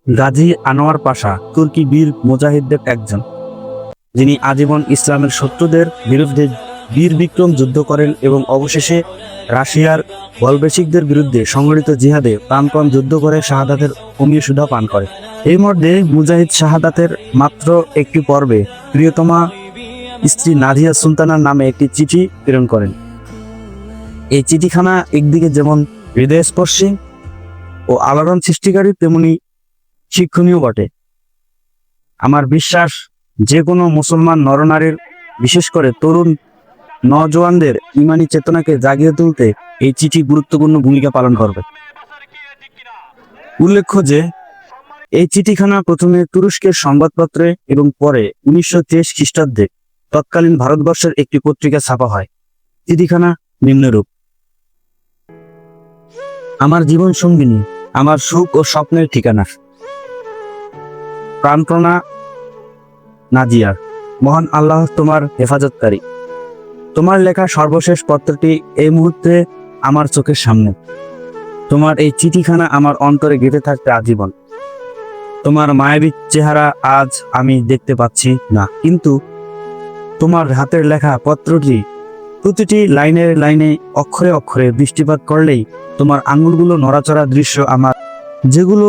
গাজী আনোয়ার পাশা তুর্কি বীর মুজাহিদদের একজন, যিনি আজীবন ইসলামের শত্রুদের বিরুদ্ধে বীর বিক্রম যুদ্ধ করেন এবং অবশেষে রাশিয়ার বলবেশিকদের বিরুদ্ধে সংগঠিত জিহাদে প্রাণপণ যুদ্ধ করে শাহাদাতের অমীয় সুধা পান করে। এই মধ্যে মুজাহিদ শাহাদাতের মাত্র একটি পর্বে প্রিয়তমা স্ত্রী নাজিয়া সুলতানার নামে একটি চিঠি প্রেরণ করেন। এই চিঠিখানা একদিকে যেমন হৃদয়স্পর্শী ও আলোড়ন সৃষ্টিকারী, তেমনি শিক্ষণীয় বটে। আমার বিশ্বাস, যে কোনো মুসলমান নরনারীর, বিশেষ করে তরুণ নওজোয়ানদের ইমানি চেতনাকে জাগিয়ে তুলতে এই চিঠি গুরুত্বপূর্ণ ভূমিকা পালন করবে। উল্লেখ্য যে এই চিঠিখানা প্রথমে তুরস্কের সংবাদপত্রে এবং পরে 1923 খ্রিস্টাব্দে তৎকালীন ভারতবর্ষের একটি পত্রিকা ছাপা হয়। চিঠিখানা নিম্নরূপ: আমার জীবন সঙ্গিনী, আমার সুখ ও স্বপ্নের ঠিকানা, প্রাণপ্রণা নাজিয়া, মহান আল্লাহ তোমার হেফাজতকারী। তোমার লেখা সর্বশেষ পত্রটি এই মুহূর্তে আমার চোখের সামনে। তোমার এই চিঠিখানা আমার অন্তরে গেঁথে থাকতে আজীবন। তোমার মায়াবী চেহারা আজ আমি দেখতে পাচ্ছি না, কিন্তু তোমার হাতের লেখা পত্রটি প্রতিটি লাইনের লাইনে অক্ষরে অক্ষরে দৃষ্টিপাত করলেই তোমার আঙুলগুলো নড়াচড়া দৃশ্য আমার, যেগুলো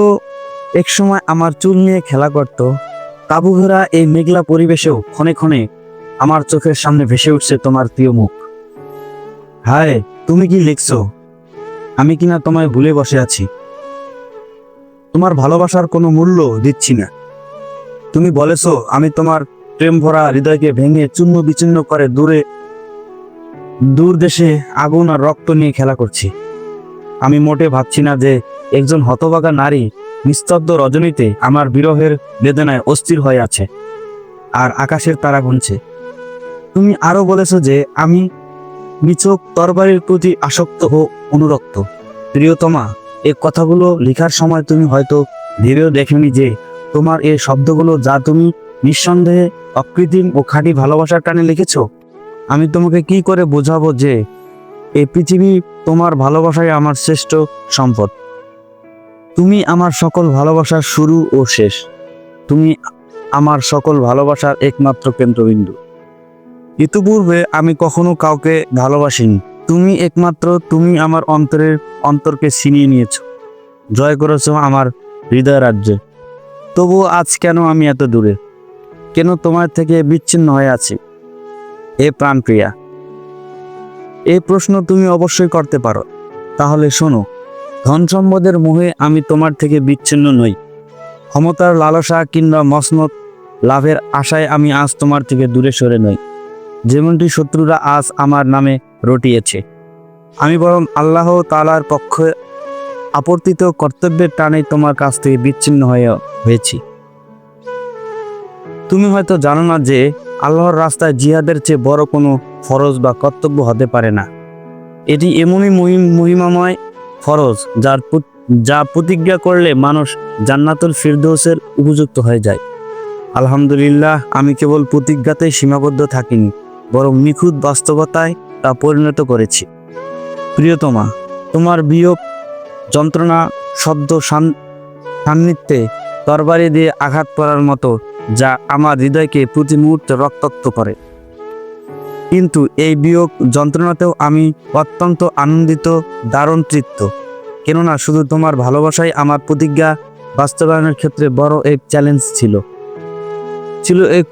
একসময় আমার চুল নিয়ে খেলা করত, তাঁবুঘেরা এই মেঘলা পরিবেশেও ক্ষণে ক্ষণে আমার চোখের সামনে ভেসে উঠছে তোমার প্রিয় মুখ। হায়, তুমি কি লিখছো? আমি কিনা তোমায় ভুলে বসে আছি। তোমার ভালোবাসার কোনো মূল্য দিচ্ছি না। তুমি বলেছো আমি তোমার প্রেম ভরা হৃদয়কে ভেঙে চূর্ণ বিচূর্ণ করে দূর দেশে আগুন আর রক্ত নিয়ে খেলা করছি। আমি মোটে ভাবছি না যে একজন হতভাগা নারী নিস্তব্ধ রজনীতে আমার বিরহের বেদনায় অস্থির হয়ে আছে আর আকাশের তারা গুনছে। তুমি আরো বলেছো যে আমি নিছক তরবারির প্রতি আসক্ত ও অনুরক্ত। প্রিয়তমা, এই কথাগুলো লেখার সময় তুমি হয়তো ভেবেও দেখোনি যে তোমার এই শব্দগুলো, যা তুমি নিঃসন্দেহে অকৃত্রিম ও খাঁটি ভালোবাসার টানে লিখেছো, আমি তোমাকে কি করে বোঝাবো যে এই পৃথিবী তোমার ভালোবাসাই আমার শ্রেষ্ঠ সম্পদ। তুমি আমার সকল ভালোবাসার শুরু ও শেষ। তুমি আমার সকল ভালোবাসার একমাত্র কেন্দ্রবিন্দু। ইতিপূর্বে আমি কখনো কাউকে ভালোবাসিনি। তুমি একমাত্র। তুমি আমার অন্তরকে ছিনিয়ে নিয়েছো, জয় করেছো আমার হৃদয় রাজ্যে। তবুও আজ কেন আমি এত দূরে, কেন তোমার থেকে বিচ্ছিন্ন হয়ে আছি? এ প্রাণপ্রিয়া, এই প্রশ্ন তুমি অবশ্যই করতে পারো। তাহলে শোনো, ধন সম্পদের মোহে আমি তোমার থেকে বিচ্ছিন্ন নই। ক্ষমতার লালসা কিংবা মসনদ লাভের আশায় আমি আজ তোমার থেকে দূরে সরে নই, যেমনটি শত্রুরা আজ আমার নামে রটিয়েছে। আমি বরং আল্লাহ তাআলার পক্ষে আপর্তিত কর্তব্যের টানে তোমার কাছ থেকে বিচ্ছিন্ন হয়েছি। তুমি হয়তো জানো না যে আল্লাহর রাস্তায় জিহাদের চেয়ে বড় কোনো ফরজ বা কর্তব্য হতে পারে না। এটি এমনই মহিমাময় ফরজ যা প্রতিজ্ঞা করলে মানুষ জান্নাতুল ফিরদৌসের উপযুক্ত হয়ে যায়। আলহামদুলিল্লাহ, আমি কেবল প্রতিজ্ঞাতেই সীমাবদ্ধ থাকিনি, বরং নিখুঁত বাস্তবতায় তা পরিণত করেছি। প্রিয়তমা, তোমার বিয়োগ যন্ত্রণা শব্দ সান্নিধ্যে তরবারি দিয়ে আঘাত করার মতো, যা আমার হৃদয়কে প্রতি মুহূর্তে রক্তাক্ত করে। কিন্তু এই বিয়োগ যন্ত্রণাতেও আমি অত্যন্ত আনন্দিত, দারুণ তৃপ্ত। কেননা শুধু তোমার ভালোবাসাই আমার প্রতিজ্ঞা বাস্তবায়নের ক্ষেত্রে বড় এক চ্যালেঞ্জ ছিল এক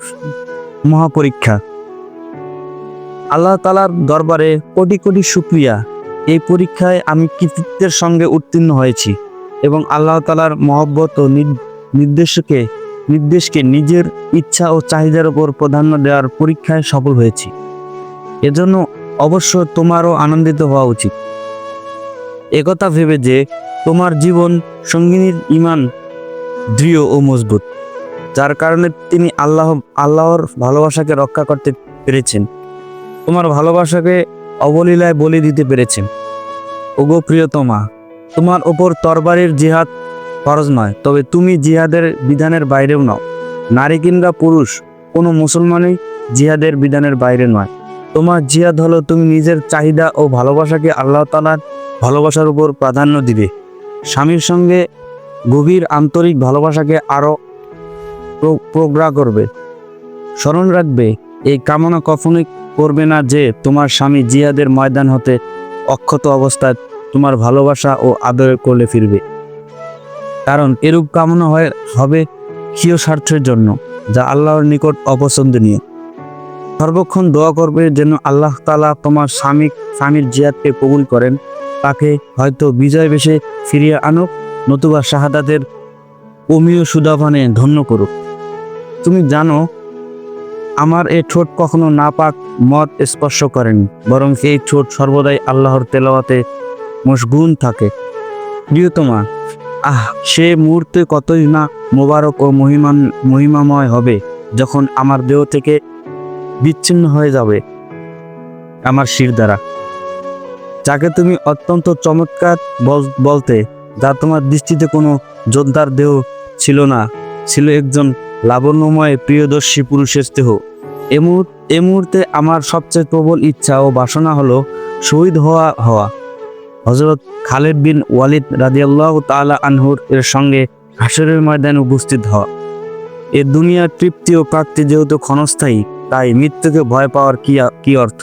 মহাপরীক্ষা। আল্লাহ তাআলার দরবারে কোটি কোটি শুকরিয়া। এই পরীক্ষায় আমি কৃতিত্বের সঙ্গে উত্তীর্ণ হয়েছি এবং আল্লাহ তাআলার মহব্বত ও নির্দেশকে নিজের ইচ্ছা ও চাহিদার উপর প্রাধান্য দেওয়ার পরীক্ষায় সফল হয়েছি। এজন্য অবশ্য তোমারও আনন্দিত হওয়া উচিত, একথা ভেবে যে তোমার জীবন সঙ্গিনীর ঈমান দৃঢ় ও মজবুত, যার কারণে তিনি আল্লাহর ভালোবাসাকে রক্ষা করতে পেরেছেন, তোমার ভালোবাসাকে অবলীলায় বলি দিতে পেরেছেন। ওগো প্রিয়তমা, তোমার ওপর তরবারির জিহাদ ফরজ নয়, তবে তুমি জিহাদের বিধানের বাইরেও নও। নারী কিংবা পুরুষ কোনো মুসলমানই জিহাদের বিধানের বাইরে নয়। তোমার জিহাদ হলো তুমি নিজের চাহিদা ও ভালোবাসাকে আল্লাহ তাআলার ভালোবাসার উপর প্রাধান্য দিবে। স্বামীর সঙ্গে গভীর আন্তরিক ভালোবাসাকে আরো প্রগাঢ় করবে। স্মরণ রাখবে, এই কামনা কখনোই করবে না যে তোমার স্বামী জিহাদের ময়দান হতে অক্ষত অবস্থায় তোমার ভালোবাসা ও আদরের কোলে ফিরবে, কারণ এরূপ কামনা হবে স্বীয় স্বার্থের জন্য, যা আল্লাহর নিকট অপছন্দনীয়। সর্বক্ষণ দোয়া করবে যেন আল্লাহ তাআলা তোমার স্বামীর জিহাদকে কবুল করেন, তাকে হয়তো বিজয় বেশে ফিরিয়ে আনুক, নতুবা শাহাদাতের অমীয় সুদাপানে ধন্য করুক। তুমি জানো, আমার এই ঠোঁট কখনো নাপাক মদ স্পর্শ করেনি, বরং এই ঠোঁট সর্বদাই আল্লাহর তেলাওয়াতে মশগুল থাকে। প্রিয়তমা, সে মুহূর্তে কতই না মোবারক ও মহিমাময় হবে যখন আমার দেহ থেকে বিচ্ছিন্ন হয়ে যাবে আমার শির দ্বারা, যাকে তুমি অত্যন্ত চমৎকার বলতে, যা তোমার দৃষ্টিতে কোনো যোদ্ধার দেহ ছিল না, ছিল একজন লাবণ্যময় প্রিয়দর্শী পুরুষের দেহ। এ মুহূর্তে আমার সবচেয়ে প্রবল ইচ্ছা ও বাসনা হলো শহীদ হওয়া হযরত খালিদ বিন ওয়ালিদ রাদিয়াল্লাহু তাআলা আনহুর এর সঙ্গে হাসরের ময়দানে উপস্থিত হওয়া। এ দুনিয়ার তৃপ্তি ও প্রাপ্তি যেহেতু ক্ষণস্থায়ী, তাই মৃত্যুকে ভয় পাওয়ার কি অর্থ?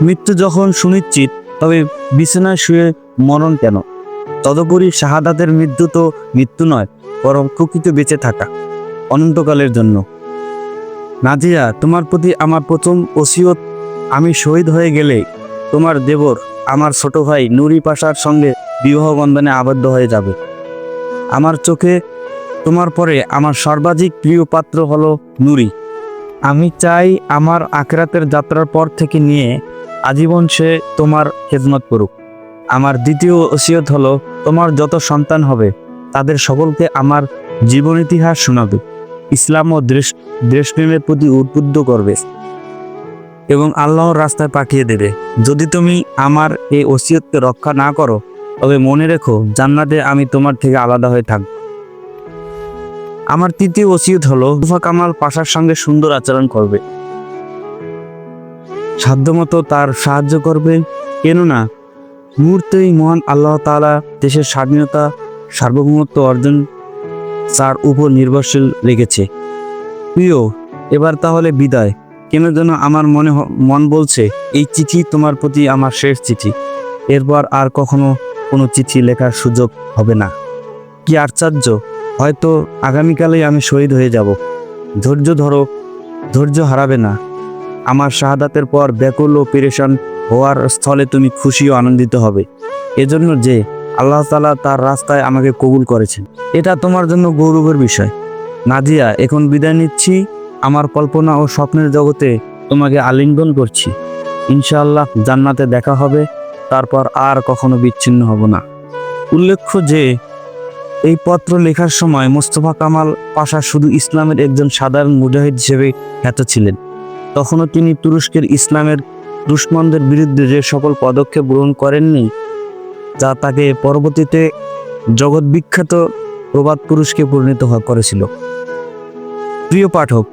মৃত্যু যখন সুনিশ্চিত, তবে বিছানায় শুয়ে মরণ কেন? তদুপরি শাহাদাতের মৃত্যু তো মৃত্যু নয়, বরং প্রকৃত বেঁচে থাকা অনন্তকালের জন্য। নাজিয়া, তোমার প্রতি আমার প্রথম ওসিয়ত, আমি শহীদ হয়ে গেলে তোমার দেবর আমার ছোট ভাই নুরি পাশার সঙ্গে বিবাহ বন্ধনে আবদ্ধ হয়ে যাবে। আমার চোখে তোমার পরে আমার সর্বাধিক প্রিয় পাত্র হলো নুরি। আমি চাই আমার আখিরাতের যাত্রার পর থেকে নিয়ে আজীবন সে তোমার খেদমত করুক। আমার দ্বিতীয় ওসিয়ত হলো, তোমার যত সন্তান হবে তাদের সকলকে আমার জীবন ইতিহাস শোনাবে, ইসলাম ও দেশপ্রেমের প্রতি উদ্বুদ্ধ করবে এবং আল্লাহর রাস্তায় পাঠিয়ে দেবে। যদি তুমি আমার এই ওসিয়তকে রক্ষা না করো, তবে মনে রেখো, জান্নাতে আমি তোমার থেকে আলাদা হয়ে থাকব। আমার তৃতীয় ওসিয়ত হলো, মুস্তফা কামাল পাশার সঙ্গে সুন্দর আচরণ করবে, সাধ্যমতো তার সাহায্য করবে, কেননা মুহূর্তেই মহান আল্লাহ তাআলা দেশের স্বাধীনতা সার্বভৌমত্ব অর্জন তার উপর নির্ভরশীল রেখেছে। প্রিয়, এবার তাহলে বিদায়। কেন যেন আমার মন বলছে এই চিঠি তোমার প্রতি আমার শেষ চিঠি, এরপর আর কখনো কোনো চিঠি লেখার সুযোগ হবে না। কি আশ্চর্য, হয়তো আগামীকালেই আমি শহীদ হয়ে যাব। ধৈর্য ধরো, ধৈর্য হারাবে না। আমার শাহাদাতের পর ব্যাকুল ও পেরেশান হওয়ার স্থলে তুমি খুশি ও আনন্দিত হবে, এজন্য যে আল্লাহ তাআলা তার রাস্তায় আমাকে কবুল করেছেন। এটা তোমার জন্য গৌরবের বিষয়। নাজিয়া, এখন বিদায় নিচ্ছি। আমার কল্পনা ও স্বপ্নের জগতে তোমাকে আলিঙ্গন করছি। ইনশাআল্লাহ জান্নাতে দেখা হবে, তারপর আর কখনো বিচ্ছিন্ন হব না। উল্লেখ্য যে এই পত্র লেখার সময় মোস্তফা কামাল পাশা শুধু ইসলামের একজন সাধারণ মুজাহিদ হিসেবে খ্যাত ছিলেন। তখনও তিনি তুরস্কের ইসলামের দুশমনদের বিরুদ্ধে যে সকল পদক্ষেপ গ্রহণ করেননি, যা তাকে পরবর্তীতে জগৎ বিখ্যাত প্রবাদ পুরুষকে পরিণত করেছিল। প্রিয় পাঠক,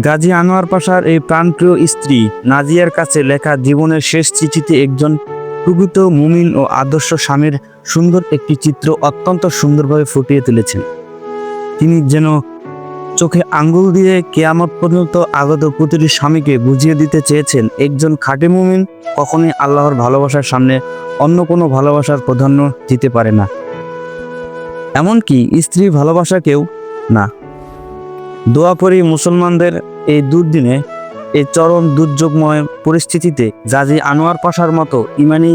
গাজী আনোয়ার পাশার এই প্রাণপ্রিয় স্ত্রী নাজিয়ার কাছে লেখা জীবনের শেষ চিঠিতে একজন প্রকৃত মুমিন ও আদর্শ স্বামীর সুন্দর একটি চিত্র অত্যন্ত সুন্দরভাবে ফুটিয়ে তুলেছেন। তিনি যেন চোখে আঙ্গুল দিয়ে কিয়ামত পর্যন্ত আগত প্রতিটি স্বামীকে বুঝিয়ে দিতে চেয়েছেন, একজন খাঁটি মুমিন কখনোই আল্লাহর ভালোবাসার সামনে অন্য কোনো ভালোবাসার প্রাধান্য দিতে পারে না, এমনকি স্ত্রীর ভালোবাসাকেও না। দোয়া করি মুসলমানদের এই দুর্দিনে, এই চরম দুর্যোগময় পরিস্থিতিতে গাজী আনোয়ার পাশার মতো ইমানি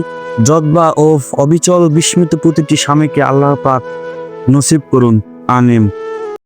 জজ্বা ও অবিচল বিস্মিত প্রতিটি স্বামীকে আল্লাহ পাক নসিব করুন। আমিন।